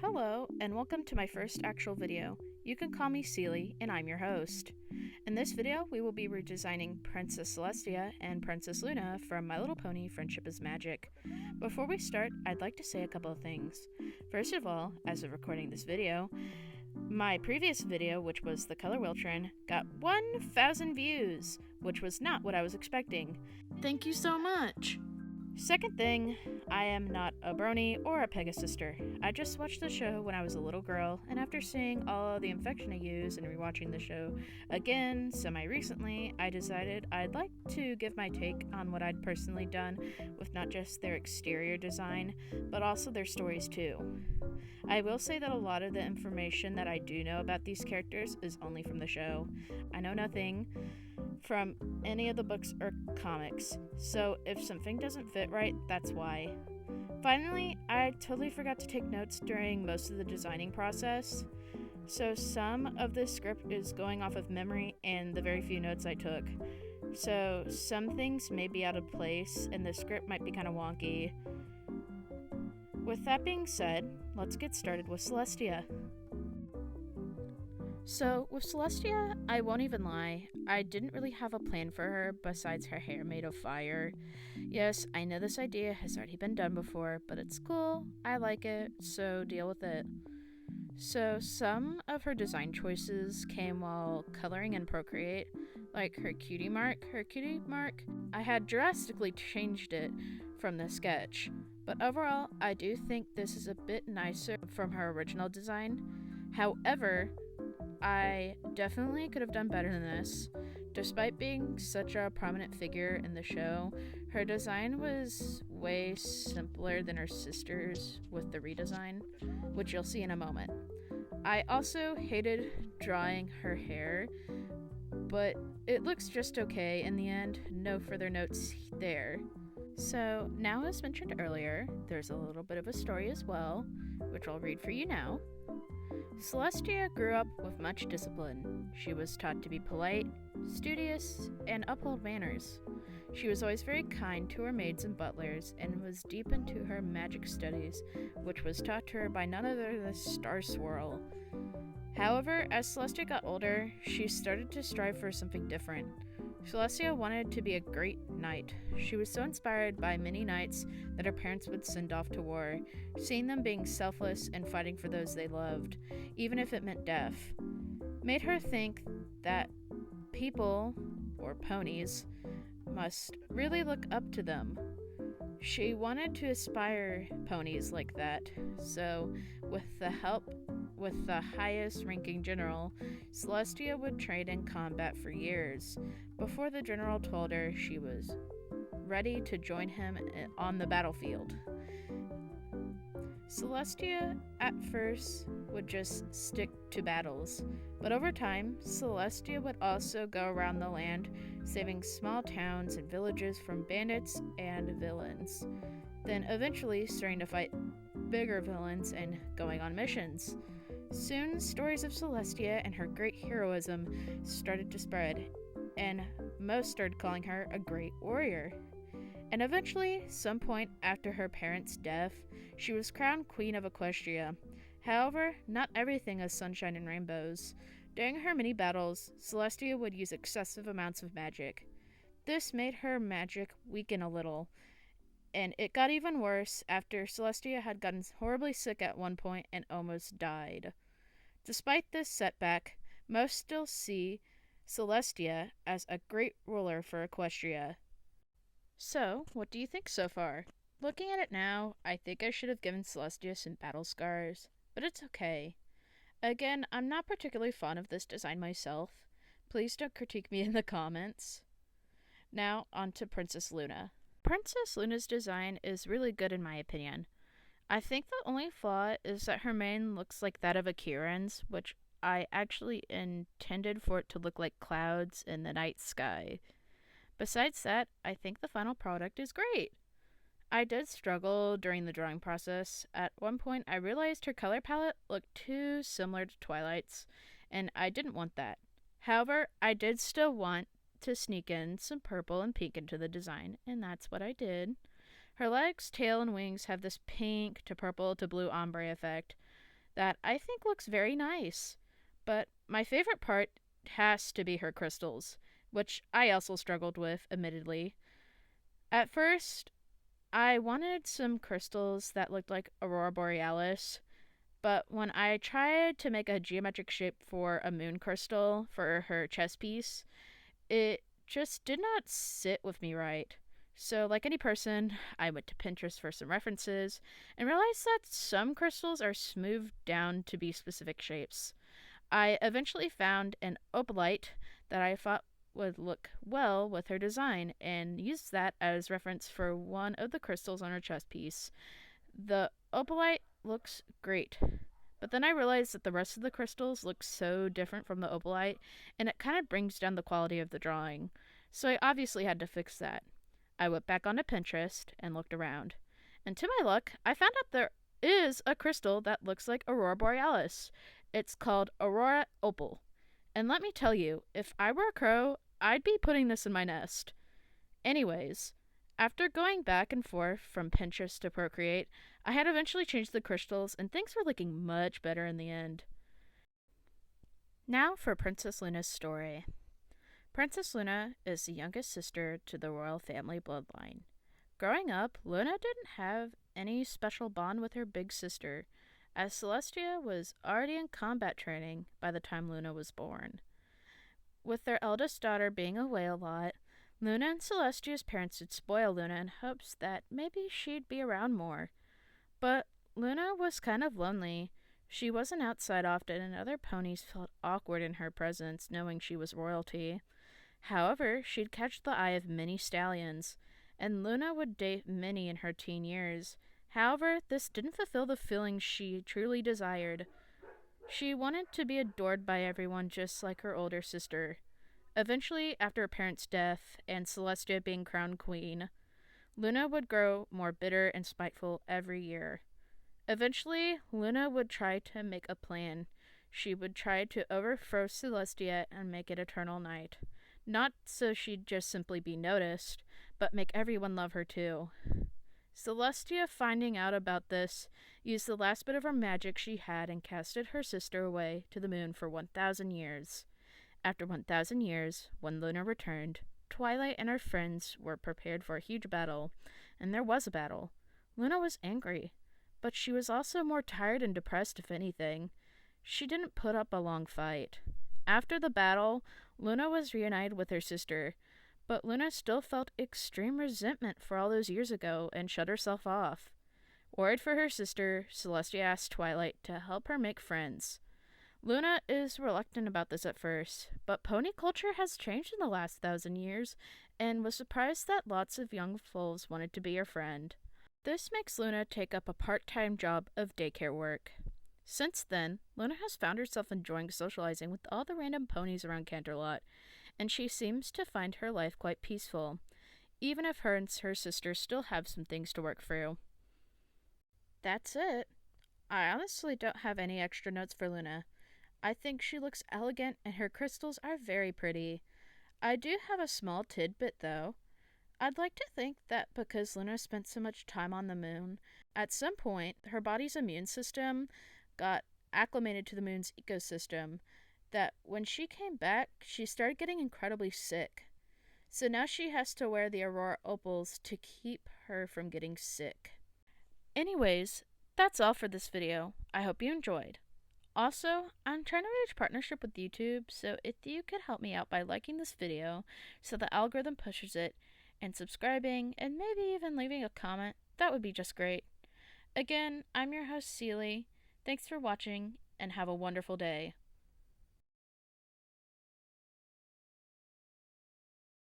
Hello, and welcome to my first actual video. You can call me Celie, and I'm your host. In this video, we will be redesigning Princess Celestia and Princess Luna from My Little Pony Friendship is Magic. Before we start, I'd like to say a couple of things. First of all, as of recording this video, my previous video, which was the color wheel trend, got 1,000 views, which was not what I was expecting. Thank you so much! Second thing, I am not a brony or a Pegasister. I just watched the show when I was a little girl, and after seeing all the infection I use and rewatching the show again semi-recently, I decided I'd like to give my take on what I'd personally done with not just their exterior design, but also their stories too. I will say that a lot of the information that I do know about these characters is only from the show. I know nothing from any of the books or comics, so if something doesn't fit right, that's why. Finally, I totally forgot to take notes during most of the designing process, so some of this script is going off of memory and the very few notes I took. So some things may be out of place and the script might be kind of wonky. With that being said, let's get started with Celestia. So, with Celestia, I won't even lie, I didn't really have a plan for her besides her hair made of fire. Yes, I know this idea has already been done before, but it's cool, I like it, so deal with it. So, some of her design choices came while coloring in Procreate, like her cutie mark. I had drastically changed it from the sketch, but overall, I do think this is a bit nicer from her original design. However, I definitely could have done better than this. Despite being such a prominent figure in the show, her design was way simpler than her sister's with the redesign, which you'll see in a moment. I also hated drawing her hair, but it looks just okay in the end. No further notes there. So now, as mentioned earlier, there's a little bit of a story as well, which I'll read for you now. Celestia grew up with much discipline. She was taught to be polite, studious, and uphold manners. She was always very kind to her maids and butlers, and was deep into her magic studies, which was taught to her by none other than Star Swirl. However, as Celestia got older, she started to strive for something different. Celestia wanted to be a great knight. She was so inspired by many knights that her parents would send off to war, seeing them being selfless and fighting for those they loved, even if it meant death. Made her think that people, or ponies, must really look up to them. She wanted to inspire ponies like that, so with the help with the highest ranking general, Celestia would train in combat for years, before the general told her she was ready to join him on the battlefield. Celestia, at first, would just stick to battles, but over time, Celestia would also go around the land, saving small towns and villages from bandits and villains, then eventually starting to fight bigger villains and going on missions. Soon, stories of Celestia and her great heroism started to spread, and most started calling her a great warrior. And eventually, some point after her parents' death, she was crowned Queen of Equestria. However, not everything is sunshine and rainbows. During her many battles, Celestia would use excessive amounts of magic. This made her magic weaken a little, and it got even worse after Celestia had gotten horribly sick at one point and almost died. Despite this setback, most still see Celestia as a great ruler for Equestria. So, what do you think so far? Looking at it now, I think I should have given Celestia some battle scars, but it's okay. Again, I'm not particularly fond of this design myself. Please don't critique me in the comments. Now, on to Princess Luna. Princess Luna's design is really good in my opinion. I think the only flaw is that her mane looks like that of Akiran's, which I actually intended for it to look like clouds in the night sky. Besides that, I think the final product is great. I did struggle during the drawing process. At one point, I realized her color palette looked too similar to Twilight's, and I didn't want that. However, I did still want to sneak in some purple and pink into the design, and that's what I did. Her legs, tail, and wings have this pink to purple to blue ombre effect. that I think looks very nice. But my favorite part has to be her crystals, which I also struggled with, admittedly. At first, I wanted some crystals that looked like Aurora Borealis, but when I tried to make a geometric shape for a moon crystal for her chess piece, it just did not sit with me right. So, like any person, I went to Pinterest for some references and realized that some crystals are smoothed down to be specific shapes. I eventually found an opalite that I thought would look well with her design and used that as reference for one of the crystals on her chest piece. The opalite looks great, but then I realized that the rest of the crystals look so different from the opalite, and it kind of brings down the quality of the drawing. So I obviously had to fix that. I went back onto Pinterest and looked around. And to my luck, I found out there is a crystal that looks like Aurora Borealis. It's called Aurora Opal. And let me tell you, if I were a crow, I'd be putting this in my nest. Anyways, after going back and forth from Pinterest to Procreate, I had eventually changed the crystals and things were looking much better in the end. Now for Princess Luna's story. Princess Luna is the youngest sister to the royal family bloodline. Growing up, Luna didn't have any special bond with her big sister, as Celestia was already in combat training by the time Luna was born. With their eldest daughter being away a lot, Luna and Celestia's parents would spoil Luna in hopes that maybe she'd be around more. But Luna was kind of lonely. She wasn't outside often, and other ponies felt awkward in her presence, knowing she was royalty. However, she'd catch the eye of many stallions, and Luna would date many in her teen years. However, this didn't fulfill the feelings she truly desired. She wanted to be adored by everyone just like her older sister. Eventually, after her parents' death and Celestia being crowned queen, Luna would grow more bitter and spiteful every year. Eventually, Luna would try to make a plan. She would try to overthrow Celestia and make it eternal night. Not so she'd just simply be noticed, but make everyone love her too. Celestia, finding out about this, used the last bit of her magic she had and casted her sister away to the moon for 1,000 years. After 1,000 years, when Luna returned, Twilight and her friends were prepared for a huge battle, and there was a battle. Luna was angry, but she was also more tired and depressed, if anything. She didn't put up a long fight. After the battle, Luna was reunited with her sister, but Luna still felt extreme resentment for all those years ago and shut herself off. Worried for her sister, Celestia asked Twilight to help her make friends. Luna is reluctant about this at first, but pony culture has changed in the last 1,000 years and was surprised that lots of young foals wanted to be her friend. This makes Luna take up a part-time job of daycare work. Since then, Luna has found herself enjoying socializing with all the random ponies around Canterlot, and she seems to find her life quite peaceful, even if her and her sister still have some things to work through. That's it. I honestly don't have any extra notes for Luna. I think she looks elegant and her crystals are very pretty. I do have a small tidbit though. I'd like to think that because Luna spent so much time on the moon, at some point her body's immune system got acclimated to the moon's ecosystem, that when she came back, she started getting incredibly sick. So now she has to wear the Aurora Opals to keep her from getting sick. Anyways, that's all for this video. I hope you enjoyed. Also, I'm trying to reach partnership with YouTube, so if you could help me out by liking this video so the algorithm pushes it, and subscribing, and maybe even leaving a comment, that would be just great. Again, I'm your host, Celie. Thanks for watching, and have a wonderful day.